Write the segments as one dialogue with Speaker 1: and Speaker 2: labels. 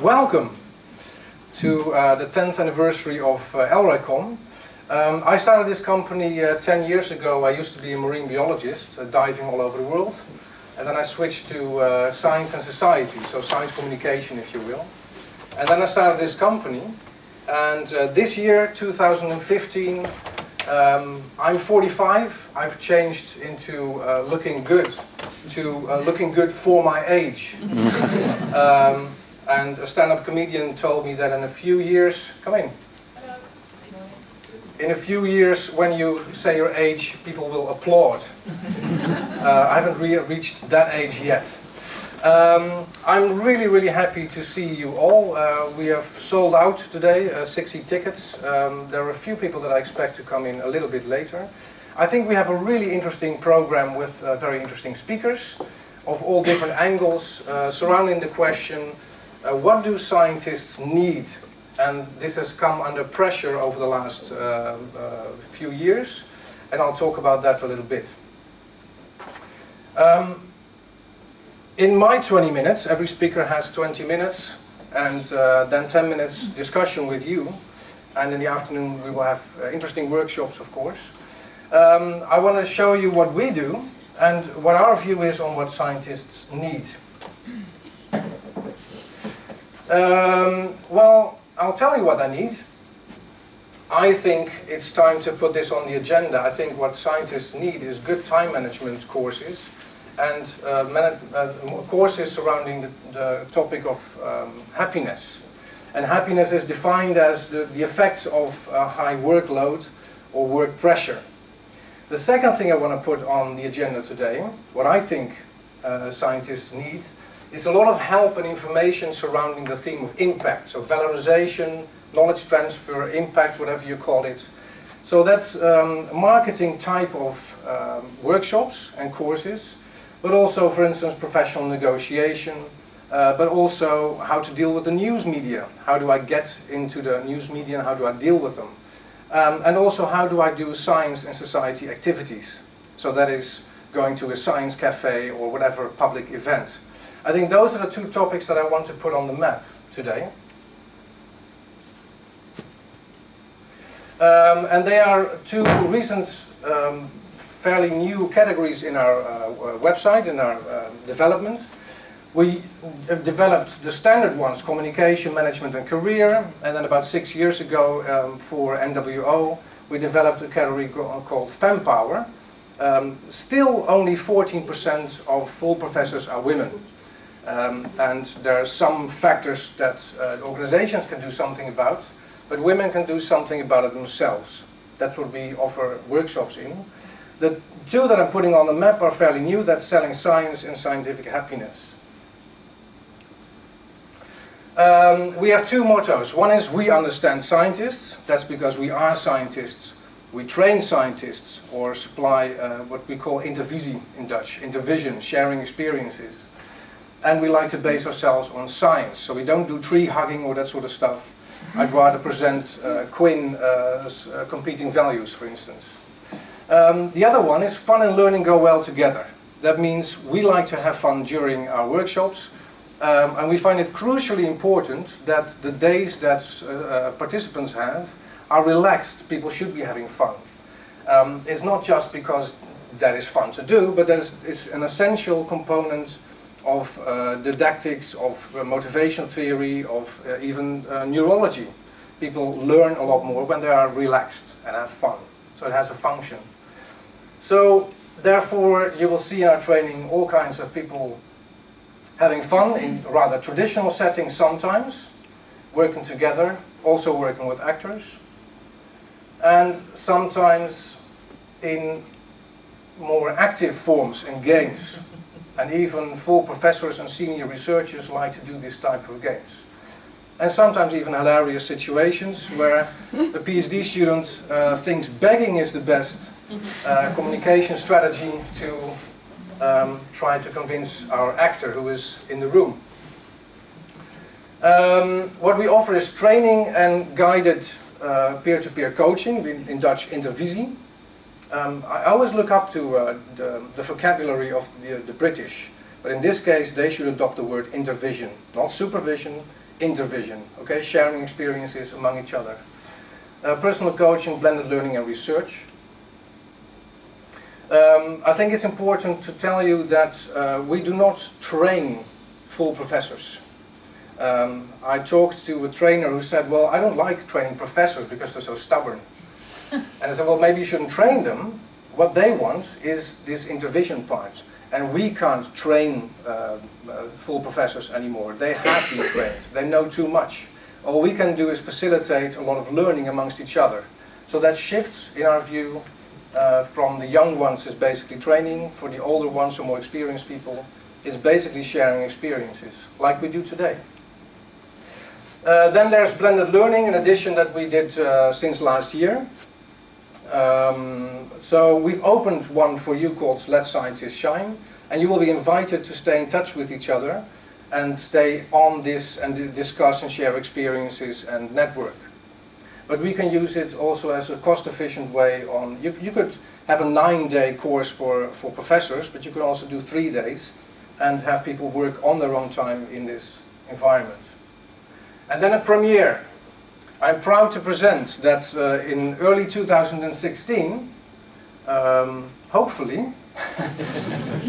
Speaker 1: welcome to the 10th anniversary of ElroyCOM. I started this company 10 years ago. I used to be a marine biologist, diving all over the world. And then I switched to science and society, so science communication, if you will. And then I started this company. And this year, 2015, I'm 45. I've changed into looking good to looking good for my age. And a stand-up comedian told me that in a few years, come in. In a few years, when you say your age, people will applaud. I haven't reached that age yet. I'm really happy to see you all. We have sold out today, 60 tickets. There are a few people that I expect to come in a little bit later. I think we have a really interesting program with very interesting speakers of all different angles surrounding the question, what do scientists need? And this has come under pressure over the last few years, and I'll talk about that a little bit. In my 20 minutes, every speaker has 20 minutes, and then 10 minutes discussion with you. And in the afternoon we will have interesting workshops, of course. I want to show you what we do, and what our view is on what scientists need. Well, I'll tell you what I need. I think it's time to put this on the agenda. I think what scientists need is good time management courses and courses surrounding the topic of happiness. And happiness is defined as the effects of high workload or work pressure. The second thing I want to put on the agenda today, what I think scientists need, is a lot of help and information surrounding the theme of impact. So valorization, knowledge transfer, impact, whatever you call it. So that's marketing type of workshops and courses, but also, for instance, professional negotiation, but also how to deal with the news media. How do I get into the news media and how do I deal with them? And also, how do I do science and society activities? So that is going to a science cafe or whatever public event. I think those are the two topics that I want to put on the map today. And they are two recent, fairly new categories in our website, in our development. We have developed the standard ones, communication, management and career. And then about 6 years ago, for NWO, we developed a category called FemPower. Still only 14% of full professors are women. And there are some factors that organizations can do something about, but women can do something about it themselves. That's what we offer workshops in. The two that I'm putting on the map are fairly new. That's selling science and scientific happiness. We have two mottos. One is we understand scientists. That's because we are scientists. We train scientists or supply what we call intervisie in Dutch, intervision, sharing experiences. And we like to base ourselves on science. So we don't do tree hugging or that sort of stuff. I'd rather present Quinn competing values, for instance. The other one is fun and learning go well together. That means we like to have fun during our workshops. And we find it crucially important that the days that participants have are relaxed. People should be having fun. It's not just because that is fun to do, but it's an essential component of didactics, of motivation theory, of even neurology. People learn a lot more when they are relaxed and have fun. So it has a function. So therefore you will see in our training all kinds of people having fun in rather traditional settings sometimes, working together, also working with actors, and sometimes in more active forms in games. And even full professors and senior researchers like to do this type of games. And sometimes even hilarious situations where the PhD student thinks begging is the best communication strategy to try to convince our actor who is in the room. What we offer is training and guided peer-to-peer coaching, in Dutch intervisie. I always look up to the vocabulary of the British, but in this case they should adopt the word intervision, not supervision, intervision, okay, sharing experiences among each other. Personal coaching, blended learning and research. I think it's important to tell you that we do not train full professors. I talked to a trainer who said, well, I don't like training professors because they're so stubborn. And I said, well, maybe you shouldn't train them. What they want is this intervision part. And we can't train full professors anymore. They have been trained. They know too much. All we can do is facilitate a lot of learning amongst each other. So that shifts, in our view, from the young ones is basically training. For the older ones or more experienced people, it's basically sharing experiences, like we do today. Then there's blended learning, in addition, that we did since last year. So we've opened one for you called Let Scientists Shine, and you will be invited to stay in touch with each other and stay on this and discuss and share experiences and network. But we can use it also as a cost-efficient way on, you could have a 9-day course for professors, but you could also do 3 days and have people work on their own time in this environment. And then a premiere. I'm proud to present that in early 2016, hopefully,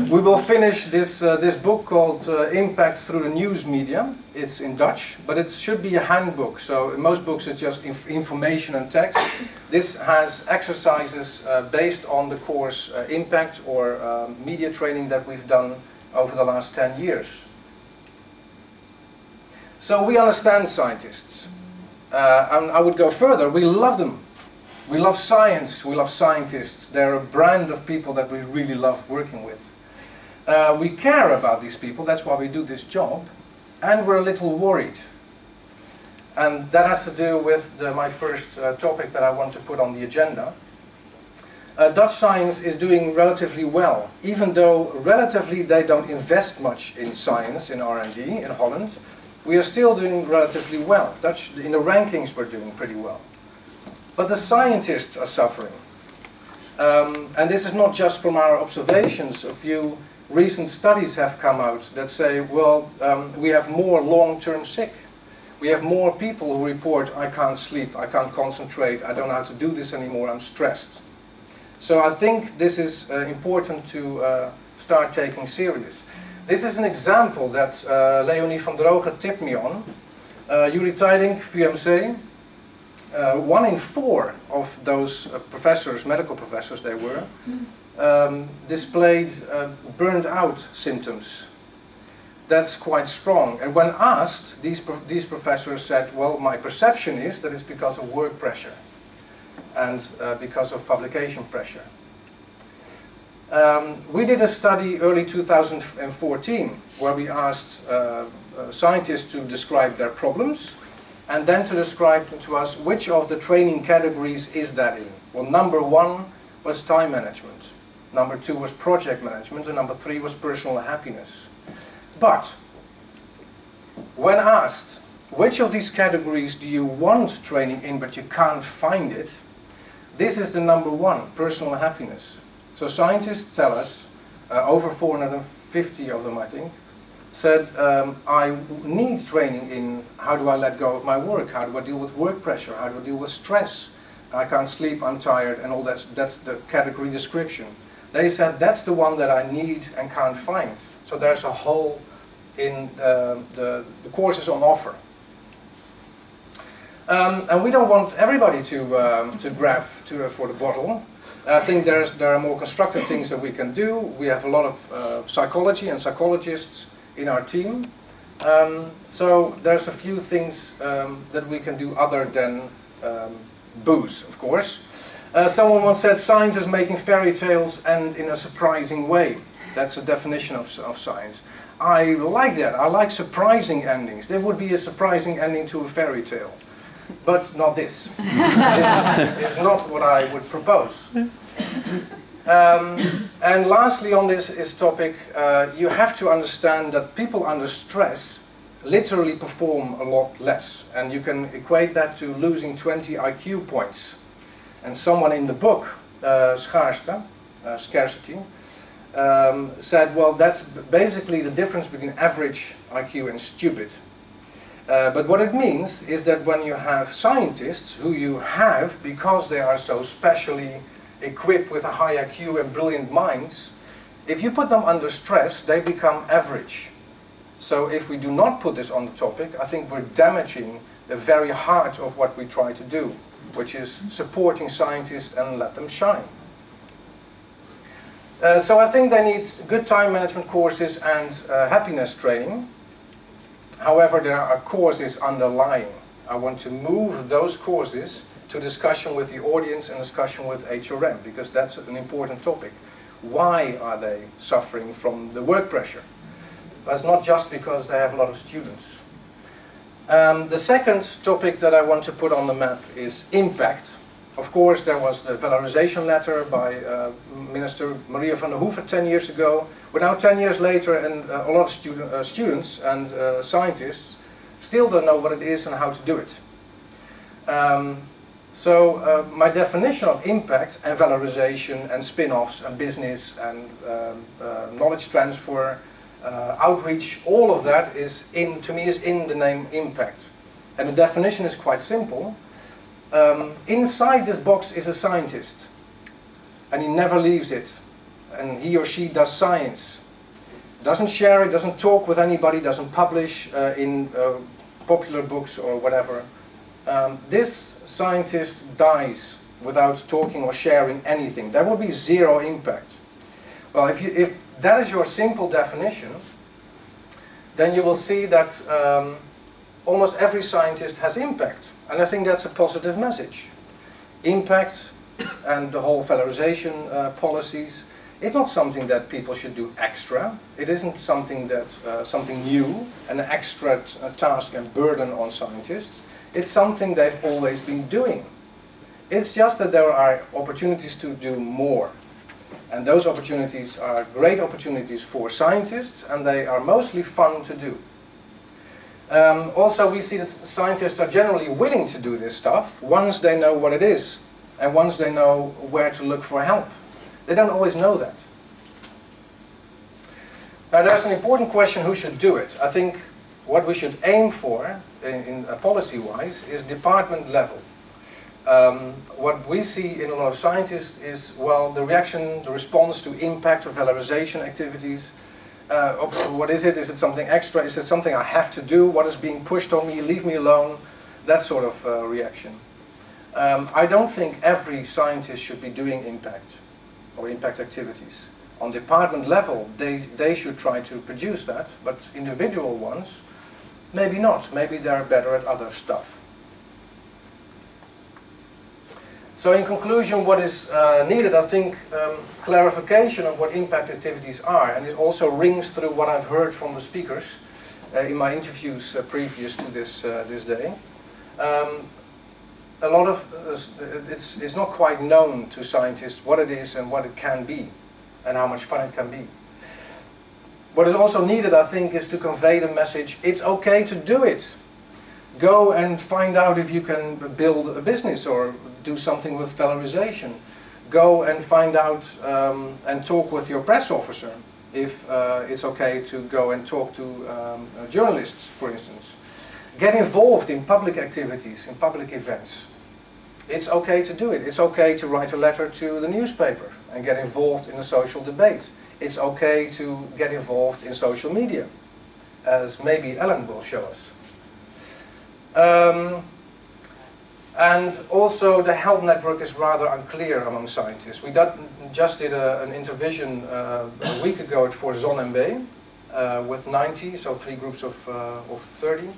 Speaker 1: we will finish this book called Impact Through the News Media. It's in Dutch, but it should be a handbook. So in most books it's just information and text. This has exercises based on the course Impact or media training that we've done over the last 10 years. So we understand scientists. And I would go further, we love them. We love science, we love scientists. They're a brand of people that we really love working with. We care about these people, that's why we do this job. And we're a little worried. And that has to do with my first topic that I want to put on the agenda. Dutch science is doing relatively well, even though relatively they don't invest much in science, in R&D, in Holland. We are still doing relatively well. In the rankings we're doing pretty well. But the scientists are suffering. And this is not just from our observations. A few recent studies have come out that say, well, we have more long-term sick. We have more people who report, I can't sleep, I can't concentrate, I don't know how to do this anymore, I'm stressed. So I think this is important to start taking serious. This is an example that Leonie van Drogen tipped me on. Jury Tijding, VMC, 1 in 4 of those professors, medical professors they were, displayed burned out symptoms. That's quite strong. And when asked, these professors said, well, my perception is that it's because of work pressure and because of publication pressure. We did a study early 2014 where we asked scientists to describe their problems and then to describe to us which of the training categories is that in. Well, number 1 was time management, number 2 was project management, and number 3 was personal happiness. But when asked which of these categories do you want training in but you can't find it, this is the number 1, personal happiness. So scientists tell us, over 450 of them I think, said I need training in how do I let go of my work, how do I deal with work pressure, how do I deal with stress, I can't sleep, I'm tired, and all that's the category description. They said that's the one that I need and can't find. So there's a hole in the courses on offer. And we don't want everybody to grab for the bottle. I think there are more constructive things that we can do. We have a lot of psychology and psychologists in our team. So there's a few things that we can do other than booze, of course. Someone once said, science is making fairy tales and in a surprising way. That's a definition of science. I like that. I like surprising endings. There would be a surprising ending to a fairy tale. But not this. This is not what I would propose. And lastly on this topic, you have to understand that people under stress literally perform a lot less. And you can equate that to losing 20 IQ points. And someone in the book, Scarcity, said, well, that's basically the difference between average IQ and stupid. But what it means is that when you have scientists who you have because they are so specially equipped with a high IQ and brilliant minds, if you put them under stress, they become average. So if we do not put this on the topic, I think we're damaging the very heart of what we try to do, which is supporting scientists and let them shine. So I think they need good time management courses and happiness training. However, there are courses underlying. I want to move those courses to discussion with the audience and discussion with HRM, because that's an important topic. Why are they suffering from the work pressure? But it's not just because they have a lot of students. The second topic that I want to put on the map is impact. Of course, there was the valorization letter by Minister Maria van der Hoeven 10 years ago. We're now 10 years later, and a lot of students and scientists still don't know what it is and how to do it. So my definition of impact and valorization and spin-offs and business and knowledge transfer, outreach, all of that is to me is in the name impact. And the definition is quite simple. Inside this box is a scientist, and he never leaves it, and he or she does science, doesn't share it, doesn't talk with anybody, doesn't publish in popular books or whatever. This scientist dies without talking or sharing anything. There will be zero impact. Well, if that is your simple definition, then you will see that almost every scientist has impact. And I think that's a positive message. Impact and the whole valorization policies, it's not something that people should do extra. It isn't something that something new, an extra task and burden on scientists. It's something they've always been doing. It's just that there are opportunities to do more. And those opportunities are great opportunities for scientists, and they are mostly fun to do. Also, we see that scientists are generally willing to do this stuff once they know what it is and once they know where to look for help. They don't always know that. Now, there's an important question: who should do it? I think what we should aim for, in policy-wise, is department level. What we see in a lot of scientists is, well, the reaction, the response to impact or valorization activities. What is it? Is it something extra? Is it something I have to do? What is being pushed on me? Leave me alone. That sort of reaction. I don't think every scientist should be doing impact or impact activities. On department level, they should try to produce that, but individual ones, maybe not. Maybe they're better at other stuff. So in conclusion, what is needed, I think, clarification of what impact activities are, and it also rings through what I've heard from the speakers in my interviews previous to this day. A lot of it's not quite known to scientists what it is and what it can be, and how much fun it can be. What is also needed, I think, is to convey the message: it's okay to do it. Go and find out if you can build a business or do something with valorization. Go and find out and talk with your press officer if it's okay to go and talk to journalists, for instance. Get involved in public activities, in public events. It's okay to do it. It's okay to write a letter to the newspaper and get involved in a social debate. It's okay to get involved in social media, as maybe Ellen will show us. And also the help network is rather unclear among scientists. We just did an intervision a week ago at Fort ZonMB with 90, so 3 groups of 30.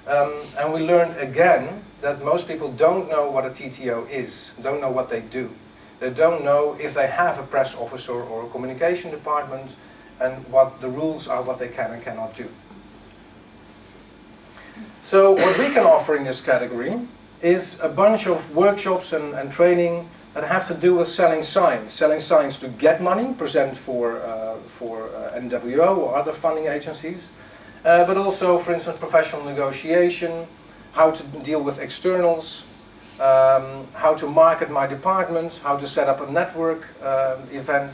Speaker 1: And we learned again that most people don't know what a TTO is, don't know what they do. They don't know if they have a press officer or a communication department and what the rules are, what they can and cannot do. So what we can offer in this category is a bunch of workshops and training that have to do with selling science to get money, present for NWO or other funding agencies, but also, for instance, professional negotiation, how to deal with externals, how to market my department, how to set up a network event.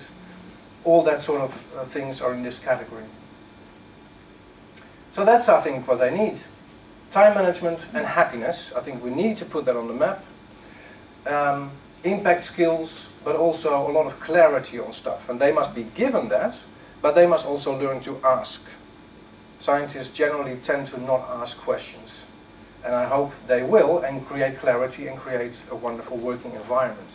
Speaker 1: All that sort of things are in this category. So that's, I think, what they need. time management and happiness. I think we need to put that on the map. Impact skills, but also a lot of clarity on stuff. And they must be given that, but they must also learn to ask. Scientists generally tend to not ask questions. And I hope they will and create clarity and create a wonderful working environment.